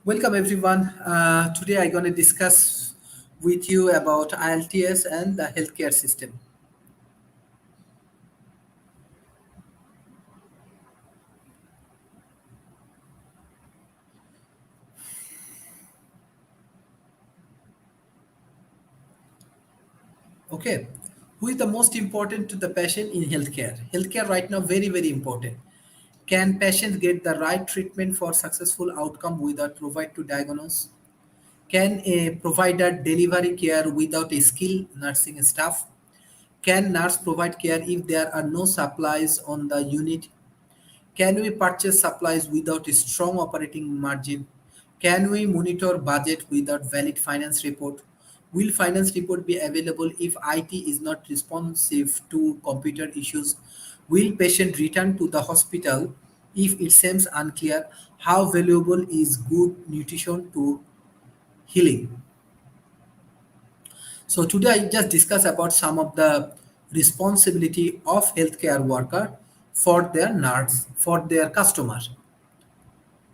Welcome everyone. Today I'm going to discuss with you about IELTS and the healthcare system. Okay, who is the most important to the patient in healthcare? Healthcare right now very important. Can patients get the right treatment for successful outcome without provide to diagnose? Can a provider deliver care without a skilled nursing staff? Can nurse provide care if there are no supplies on the unit? Can we purchase supplies without a strong operating margin? Can we monitor budget without valid finance report? Will finance report be available if IT is not responsive to computer issues? Will patient return to the hospital if it seems unclear? How valuable is good nutrition to healing? So today I just discuss about some of the responsibility of healthcare worker for their nurse, for their customer.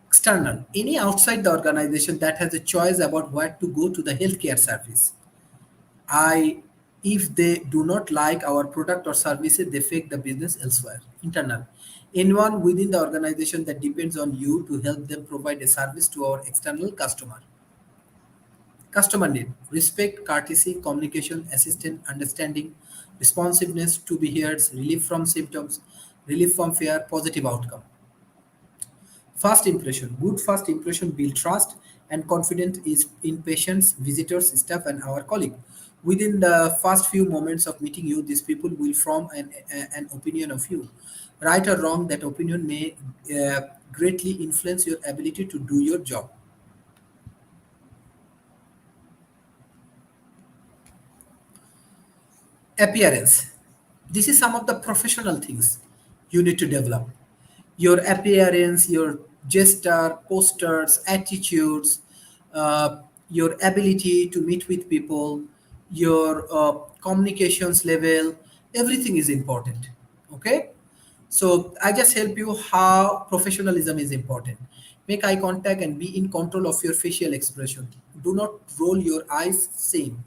External, any outside the organization that has a choice about where to go to the healthcare service. I If they do not like our product or services, they fake the business elsewhere. Internal, anyone within the organization that depends on you to help them provide a service to our external customer. Customer need respect, courtesy, communication, assistance, understanding, responsiveness to be heard, relief from symptoms, relief from fear, positive outcome. First impression. Good first impression build trust and confidence is in patients, visitors, staff, and our colleague. Within the first few moments of meeting you, these people will form an opinion of you. Right or wrong, that opinion may greatly influence your ability to do your job. Appearance. This is some of the professional things you need to develop. Your appearance, your gesture, postures, attitudes, your ability to meet with people, your communications level, everything is important. Okay, so I just help you how professionalism is important. Make eye contact and be in control of your facial expression. Do not roll your eyes same.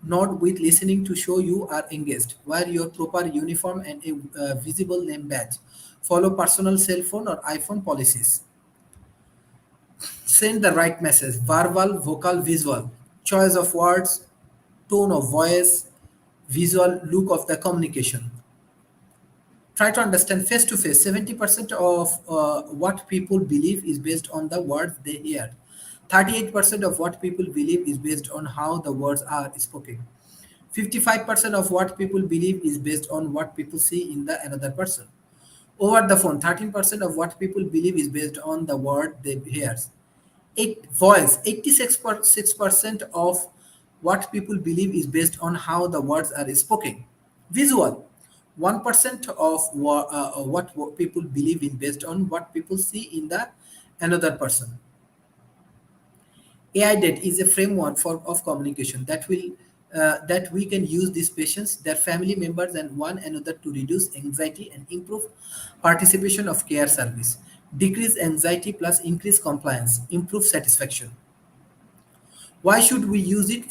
Not with listening to show you are engaged. Wear your proper uniform and a visible name badge. Follow personal cell phone or iPhone policies. Send the right message. Verbal, vocal, visual. Choice of words, tone of voice, visual look of the communication. Try to understand face to face. 70% of what people believe is based on the words they hear. 38% of what people believe is based on how the words are spoken. 55% of what people believe is based on what people see in the another person. Over the phone, 13% of what people believe is based on the word they hear. Voice, 86% of what people believe is based on how the words are spoken. Visual, 1% of what people believe in based on what people see in the another person. AI DET is a framework of communication that we can use these patients, their family members, and one another to reduce anxiety and improve participation of care service. Decrease anxiety plus increase compliance, improve satisfaction. Why should we use it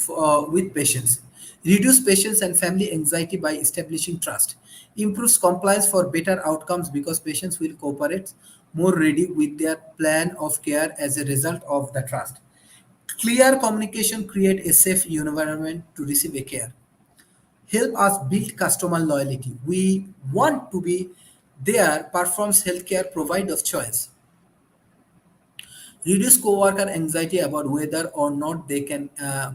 with patients? Reduce patients and family anxiety by establishing trust. Improves compliance for better outcomes because patients will cooperate more ready with their plan of care as a result of the trust. Clear communication create a safe environment to receive a care. Help us build customer loyalty. We want to be there performs healthcare provide of choice. Reduce coworker anxiety about whether or not they can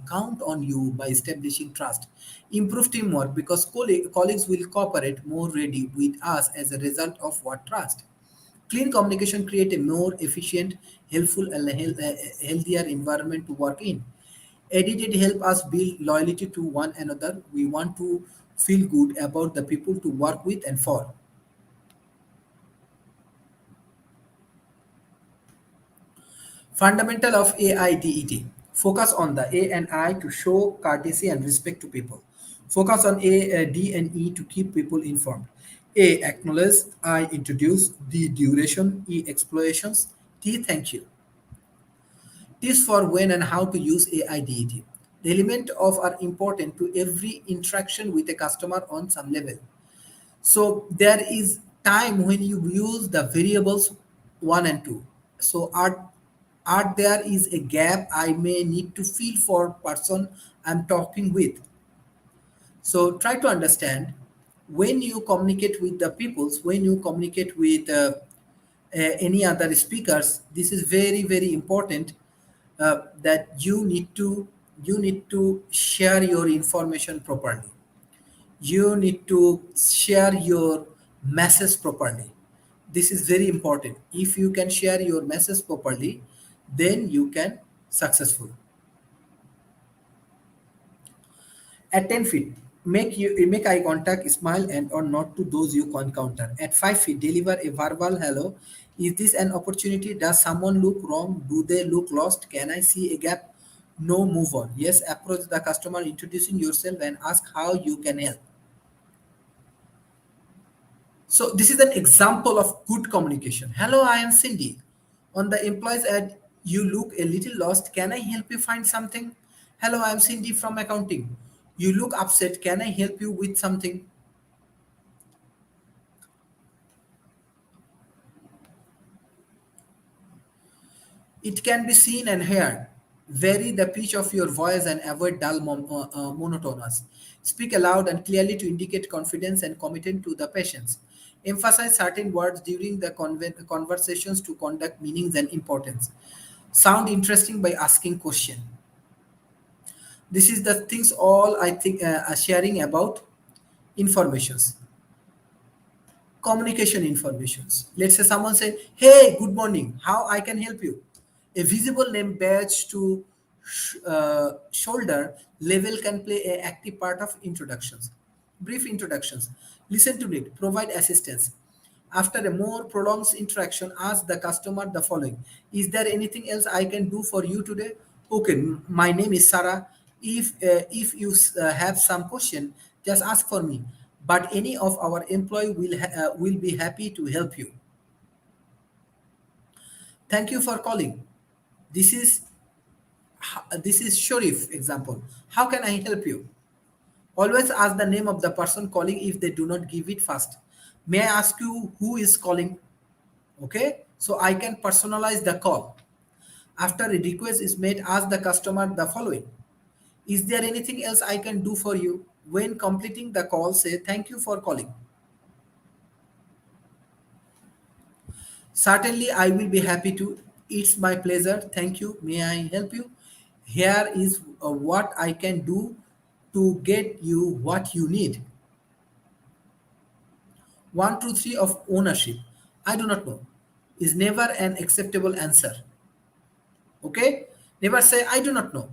count on you by establishing trust. Improve teamwork because colleagues will cooperate more ready with us as a result of what trust. Clean communication create a more efficient, helpful, and healthier environment to work in. Edited help us build loyalty to one another. We want to feel good about the people to work with and for. Fundamental of AIDET. Focus on the A and I to show courtesy and respect to people. Focus on D, and E to keep people informed. A. Acknowledge. I. Introduce. D. Duration. E. Explorations. T. Thank you. Tips for when and how to use AIDET. The element of are important to every interaction with a customer on some level. So there is time when you use the variables one and two. So are there is a gap I may need to fill for person I'm talking with. So try to understand when you communicate with the peoples, when you communicate with any other speakers. This is very very important that you need to share your information properly. You need to share your message properly. This is very important. If you can share your message properly, then you can successful. At 10 feet, make eye contact, smile and or nod to those you encounter. At 5 feet, deliver a verbal hello. Is this an opportunity? Does someone look wrong? Do they look lost? Can I see a gap? No, move on. Yes, approach the customer, introducing yourself and ask how you can help. So this is an example of good communication. Hello, I am Cindy. On the employees ad, you look a little lost. Can I help you find something? Hello, I am Cindy from accounting. You look upset. Can I help you with something? It can be seen and heard. Vary the pitch of your voice and avoid dull monotonous. Speak aloud and clearly to indicate confidence and commitment to the patients. Emphasize certain words during the conversations to conduct meanings and importance. Sound interesting by asking question. This is the things all I think are sharing about informations. Communication informations. Let's say someone say, "Hey, good morning. How I can help you?" A visible name badge to shoulder level can play an active part of introductions. Brief introductions. Listen to it. Provide assistance. After a more prolonged interaction, ask the customer the following: is there anything else I can do for you today? Okay, my name is Sarah. If you have some question, just ask for me. But any of our employee will be happy to help you. Thank you for calling. This is this is Sharif example. How can I help you? Always ask the name of the person calling if they do not give it fast. May I ask you who is calling? Okay, so I can personalize the call. After a request is made, ask the customer the following: is there anything else I can do for you? When completing the call, say thank you for calling. Certainly, I will be happy to. It's my pleasure. Thank you. May I help you? Here is what I can do to get you what you need. One, two, three of ownership. I do not know is never an acceptable answer. Okay? Never say I do not know.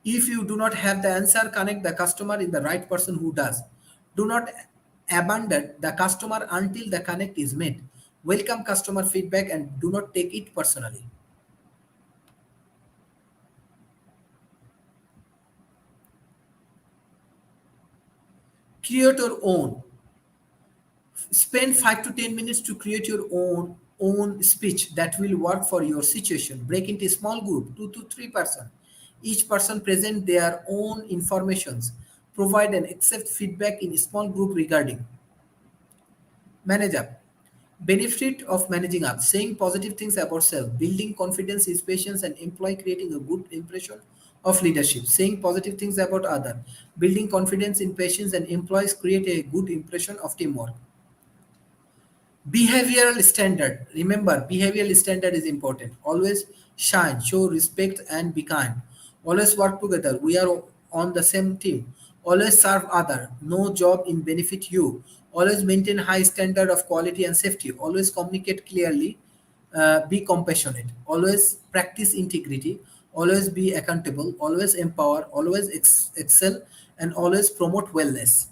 If you do not have the answer, connect the customer in the right person who does. Do not abandon the customer until the connect is made. Welcome customer feedback and do not take it personally. Create your own. Spend 5 to 10 minutes to create your own speech that will work for your situation. Break into a small group, 2 to 3 person. Each person present their own informations. Provide and accept feedback in a small group regarding. Manage up. Benefit of managing up: saying positive things about self, building confidence is patience and employee, creating a good impression of leadership. Saying positive things about other, building confidence in patients and employees, create a good impression of teamwork. Behavioral standard. Remember, behavioral standard is important. Always shine, show respect, and be kind. Always work together. We are on the same team. Always serve other. No job in benefit you. Always maintain high standard of quality and safety. Always communicate clearly. Be compassionate. Always practice integrity. Always be accountable. Always empower. Always excel, and always promote wellness.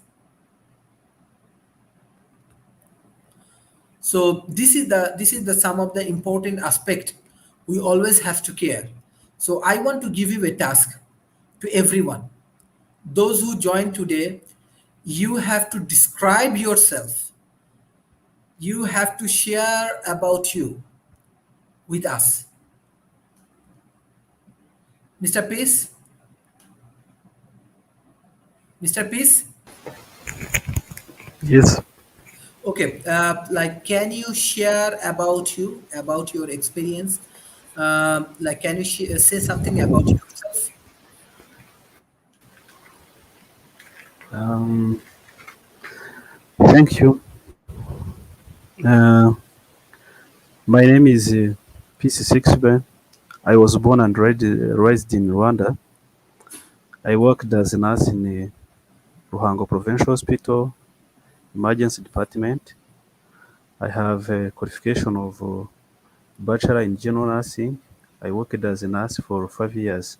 So this is the some of the important aspect we always have to care. So I want to give you a task to everyone. Those who join today, you have to describe yourself. You have to share about you with us. Mr. Peace? Mr. Peace? Yes. Okay, like, can you share about you, about your experience? Like, can you say something about yourself? Um, Thank you. Uh, my name is PC6Ben. I was born and raised in Rwanda. I worked as a nurse in Ruhango Provincial Hospital, Emergency Department. I have a qualification of Bachelor in General Nursing. I worked as a nurse for 5 years.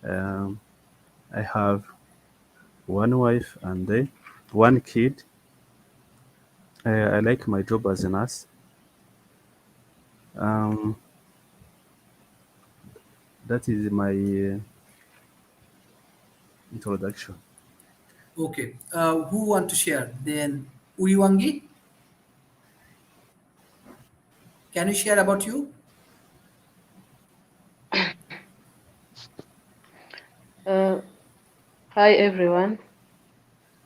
Um, I have one wife and one kid. I like my job as a nurse. Um, that is my introduction. Okay, who want to share? Then Uriwangi, can you share about you? Uh, Hi everyone.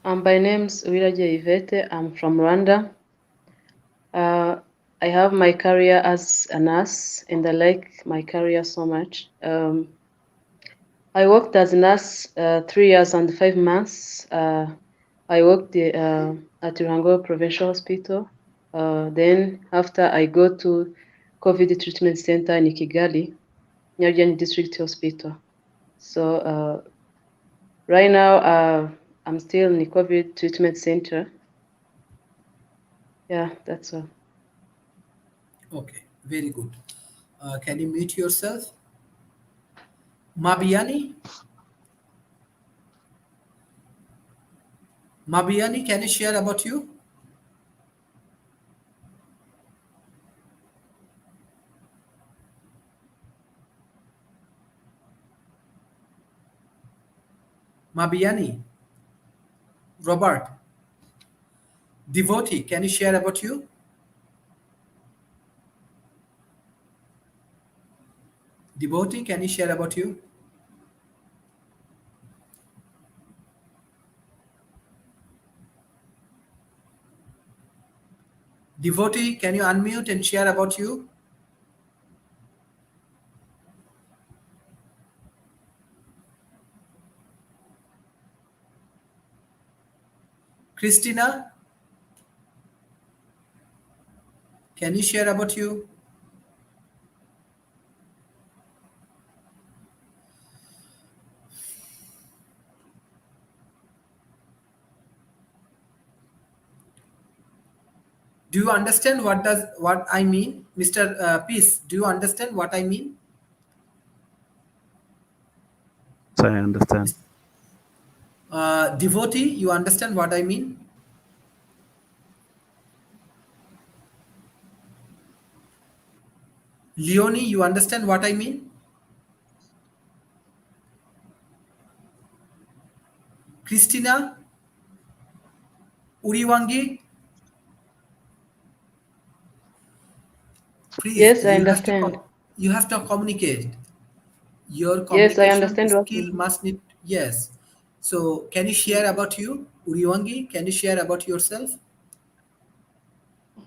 By name's Uwiragiye Yvette. I'm from Rwanda. Uh, I have my career as a nurse, and I like my career so much. I worked as a nurse 3 years and 5 months. I worked at Ruhango Provincial Hospital. Then after I go to COVID treatment center in Kigali, Nyarugenge District Hospital. So right now, I'm still in the COVID treatment center. Yeah, that's all. Okay, very good. Can you mute yourself? Mabiani? Mabiani, can you share about you? Mabiani, Robert, Devotee, can you share about you? Devotee, can you share about you? Devotee, can you unmute and share about you? Christina, can you share about you? Do you understand what I mean, Mr. Peace? Do you understand what I mean? So I understand. Devotee, you understand what I mean? Leonie, you understand what I mean? Christina, Uriwangi, please, Yes, I understand. you have to communicate. Your Yes, I communication understand what skill you. must need, yes. So can you share about you, Uriwangi? Can you share about yourself? Oh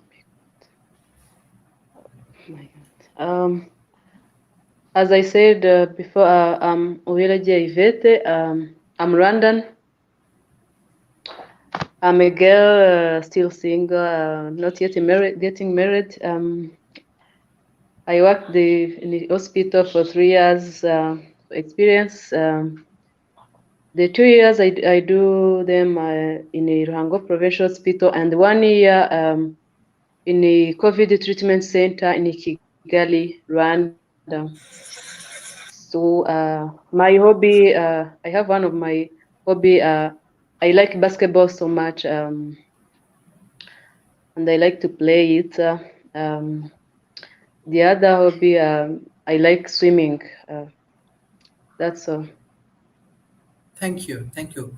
my God. As I said before, I'm Uwiragiye Yvette. I'm Rwandan. I'm a girl, still single, not yet married, getting married. I worked in the hospital for 3 years experience. The 2 years I do them in a Ruhango Provincial Hospital, and 1 year in a COVID treatment center in Kigali, Rwanda. So my hobby, I have one of my hobby. I like basketball so much, and I like to play it. The other hobby, I like swimming. That's all. Thank you, thank you.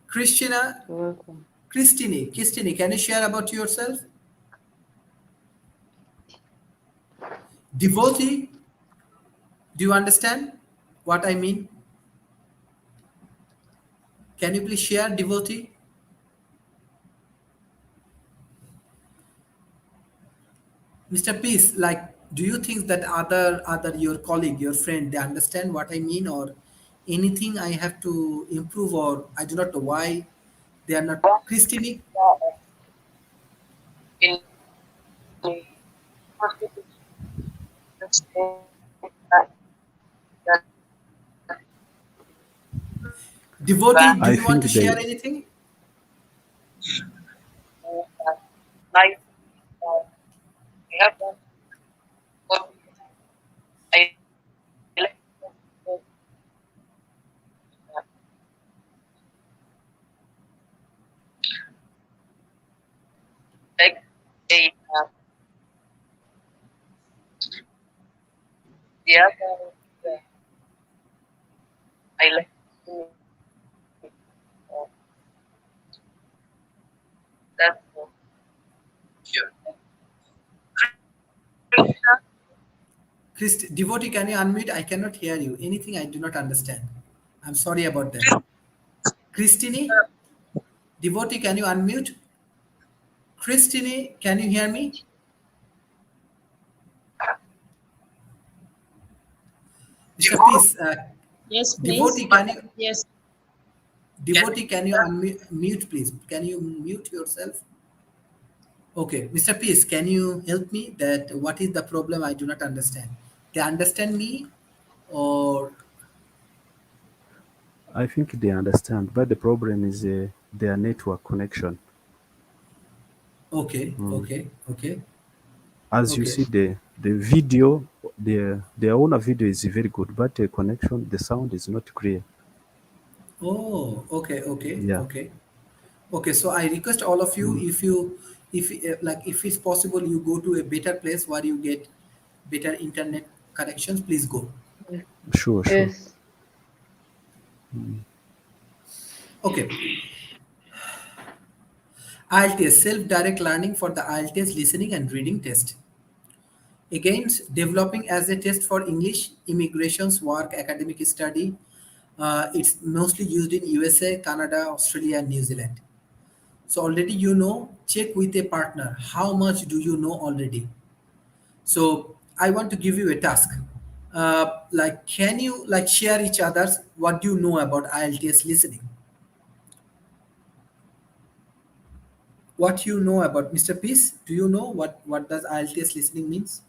Christina, You're welcome. Christine, can you share about yourself? Devotee, do you understand? what I mean? Can you please share, devotee? Mr. Peace, like, do you think that other your colleague, your friend, they understand what I mean, or anything I have to improve, or I do not know why they are not? Christine, In devotee, do I you want to think share they anything? life, I have what I like like a the other I like that sure. Christ, devotee, can you unmute? I cannot hear you. Anything I do not understand. I'm sorry about that. Christine, devotee, can you unmute? Christine, can you hear me? Mr. Peace, Yes, please. devotee, can you Yes. devotee, can you unmute, please? Can you mute yourself? Okay, Mr. Peace, can you help me that what is the problem I do not understand? They understand me or I think they understand, but the problem is their network connection. okay, Mm. okay, okay, As you okay. see, the video, their own video is very good, but the connection, the sound is not clear. Oh, okay, okay, Yeah. okay. Okay, so I request all of you, Mm. if like if it's possible, you go to a better place where you get better internet connections. Please go. Sure, sure. Yes. Okay, IELTS self-direct learning for the IELTS listening and reading test. Again, developing as a test for English, immigrations, work, academic study. It's mostly used in USA, Canada, Australia, and New Zealand. So already you know, check with a partner. How much do you know already? So I want to give you a task. Like, can you like share each other's what do you know about IELTS listening? What you know about Mr. Peace? Do you know what does IELTS listening means?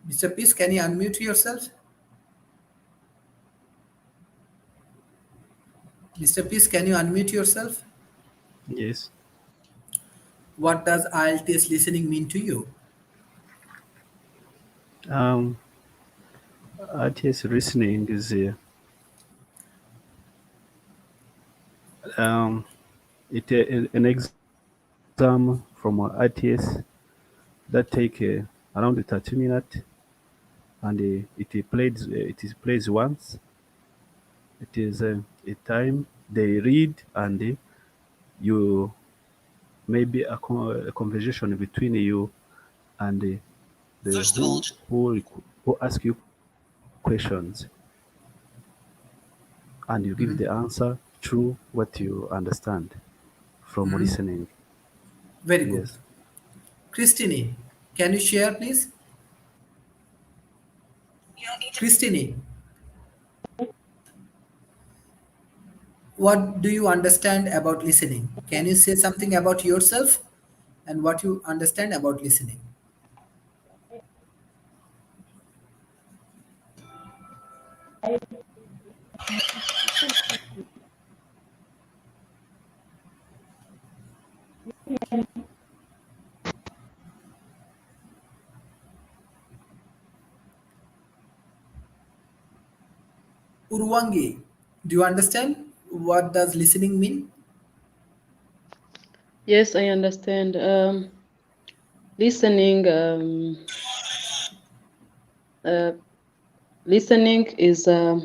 Mr. Peace, can you unmute yourself? Mr. Peace, can you unmute yourself? Yes. What does IELTS listening mean to you? Um, RTS listening is um, an exam from RTS that take around 30 minutes, and it is played once. It is a time they read, and you maybe a conversation between you and the who ask you questions, and you give the answer through what you understand from listening. Very good. Yes. Christine, can you share please? Christine, what do you understand about listening? Can you say something about yourself and what you understand about listening? Urwangi, do you understand what does listening mean? Yes, I understand. Listening. Uh, Listening is a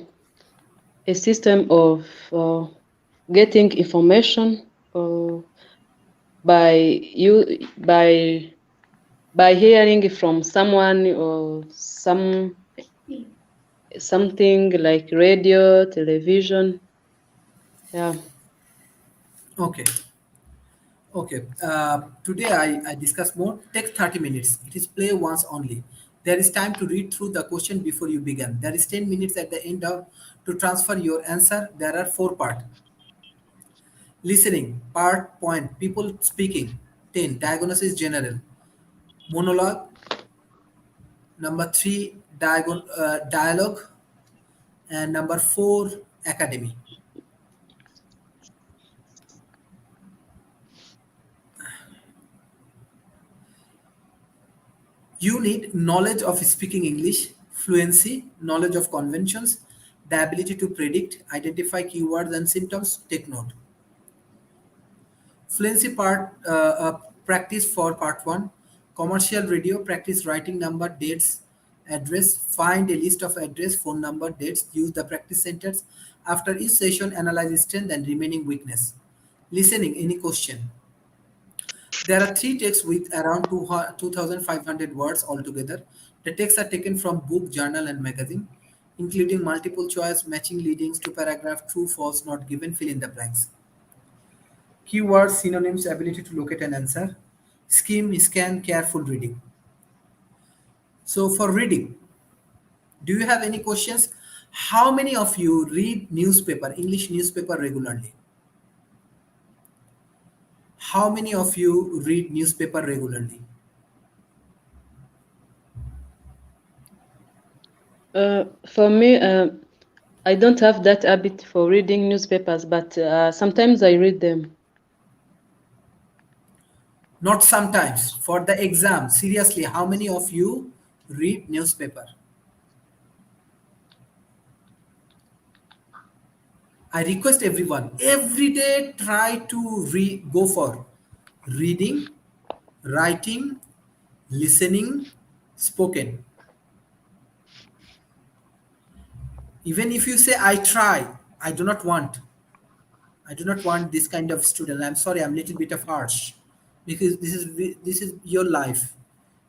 system of getting information by you by hearing from someone or something like radio, television. Yeah. Okay. Okay. Today I discuss more. Take 30 minutes. It is play once only. There is time to read through the question before you begin. There is 10 minutes at the end of to transfer your answer. There are four parts. Listening, part point, people speaking. 10. Diagnosis general. Monologue. Number 3, dialogue. And number 4, academy. You need knowledge of speaking English, fluency, knowledge of conventions, the ability to predict, identify keywords and symptoms. Take note. Fluency part practice for part 1. Commercial radio practice writing number, dates, address. Find a list of address, phone number, dates. Use the practice sentence. After each session, analyze strength and remaining weakness. Listening, any question. There are three texts with around 2,500 words altogether. The texts are taken from book, journal, and magazine, including multiple choice, matching leadings to paragraph, true, false, not given, fill in the blanks. Keywords, synonyms, ability to locate an answer. Skim, scan, careful reading. So for reading, do you have any questions? How many of you read newspaper, English newspaper regularly? How many of you read newspaper regularly? For me, I don't have that habit for reading newspapers, but sometimes I read them. Not sometimes. For the exam, seriously, how many of you read newspaper? I request everyone every day try to go for reading, writing, listening, spoken. Even if you say I try, I do not want this kind of student. I'm sorry, I'm a little bit of harsh because this is your life.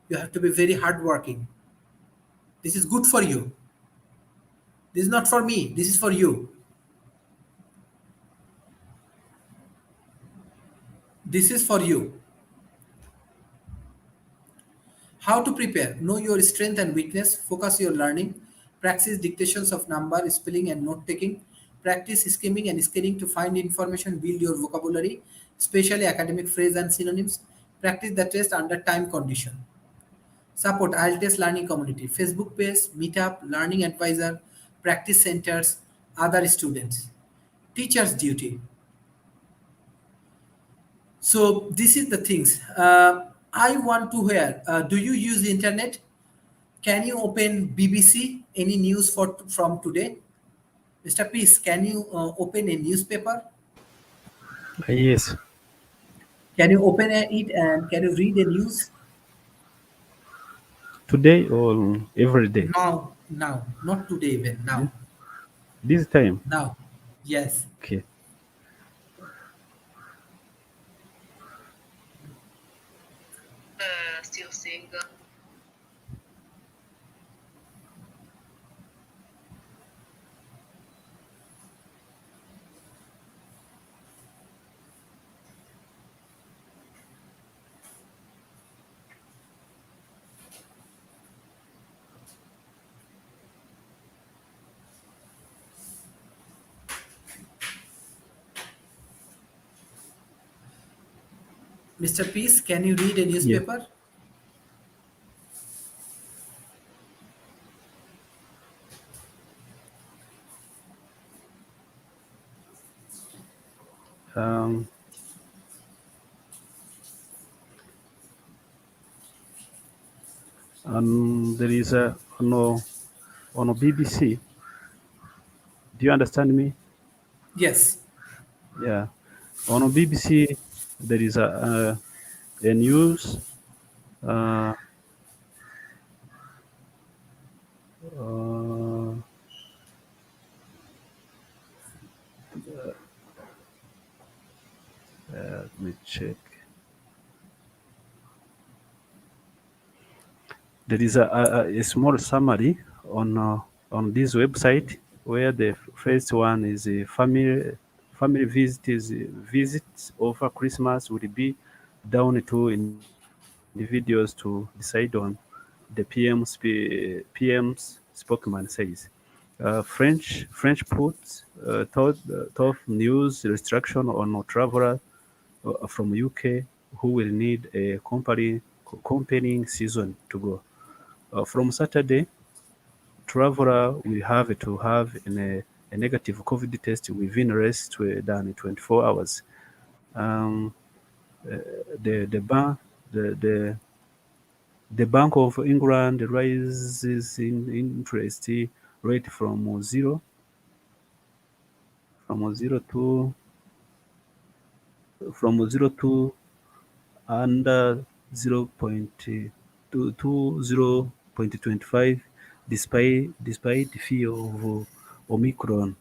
You have to be very hardworking. This is good for you. This is not for me. This is for you. This is for you. How to prepare? Know your strength and weakness. Focus your learning. Practice dictations of number, spelling, and note taking. Practice skimming and scanning to find information. Build your vocabulary, especially academic phrase and synonyms. Practice the test under time condition. Support IELTS learning community. Facebook page, Meetup, Learning Advisor, practice centers, other students. Teacher's duty. So this is the things. I want to hear. Do you use the internet? Can you open BBC? Any news from today? Mr. Peace, can you open a newspaper? Yes, Can you open it and can you read the news? today or every day. Now, not today even. This, Now, this time. now. Yes. Okay. Still single. Mr. Peace, can you read a Yeah. newspaper? Um, and there is a on a BBC. Do you understand me? Yes. Yeah. On a BBC, there is a news. Uh, uh, check. There is a small summary on this website where the first one is a family visits over Christmas will be down to individuals to decide on, the PM's spokesman says. French puts tough news restriction on traveler from UK who will need a accompanying season to go. From Saturday, traveler will have to have a negative COVID test within less than 24 hours. Um, the bank the Bank of England raises in interest rate from zero to under 0.25 despite the fear of Omicron.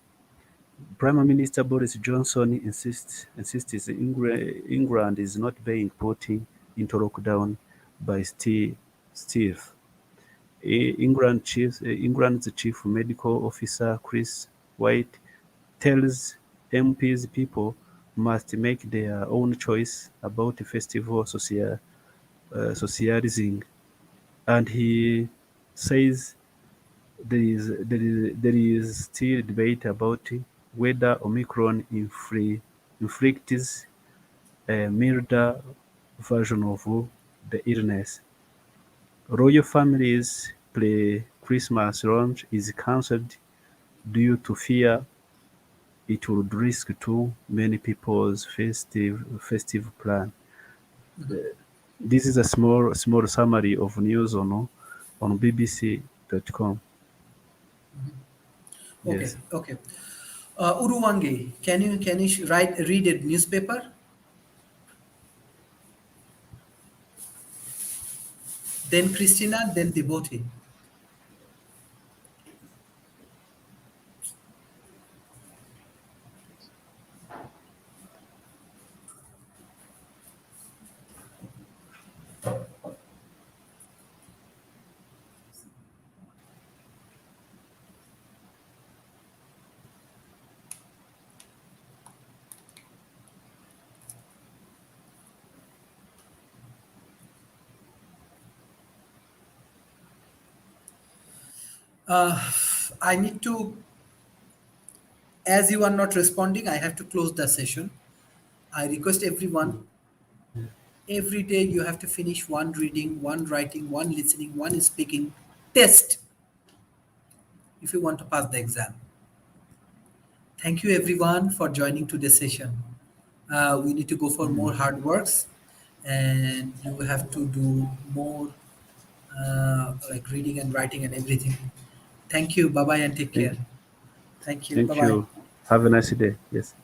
Prime Minister Boris Johnson insists England is not being put into lockdown by Steve. England's chief medical officer Chris White tells MPs people must make their own choice about festival socializing, and he says there is still debate about whether Omicron inflicts a milder version of the illness. Royal family's pre-Christmas lunch is cancelled due to fear it would risk too many people's festive plan. This is a small summary of news on BBC.com. Okay, Yes. okay. Uruwange, can you read a newspaper? Then Christina, then Devotee. I need to, as you are not responding, I have to close the session. I request everyone, every day you have to finish one reading, one writing, one listening, one speaking test if you want to pass the exam. Thank you everyone for joining today's session. We need to go for more hard works and you have to do more like reading and writing and everything. Thank you. Bye bye and take care. Thank Thank you. Bye thank bye. you. Have a nice day. Yes.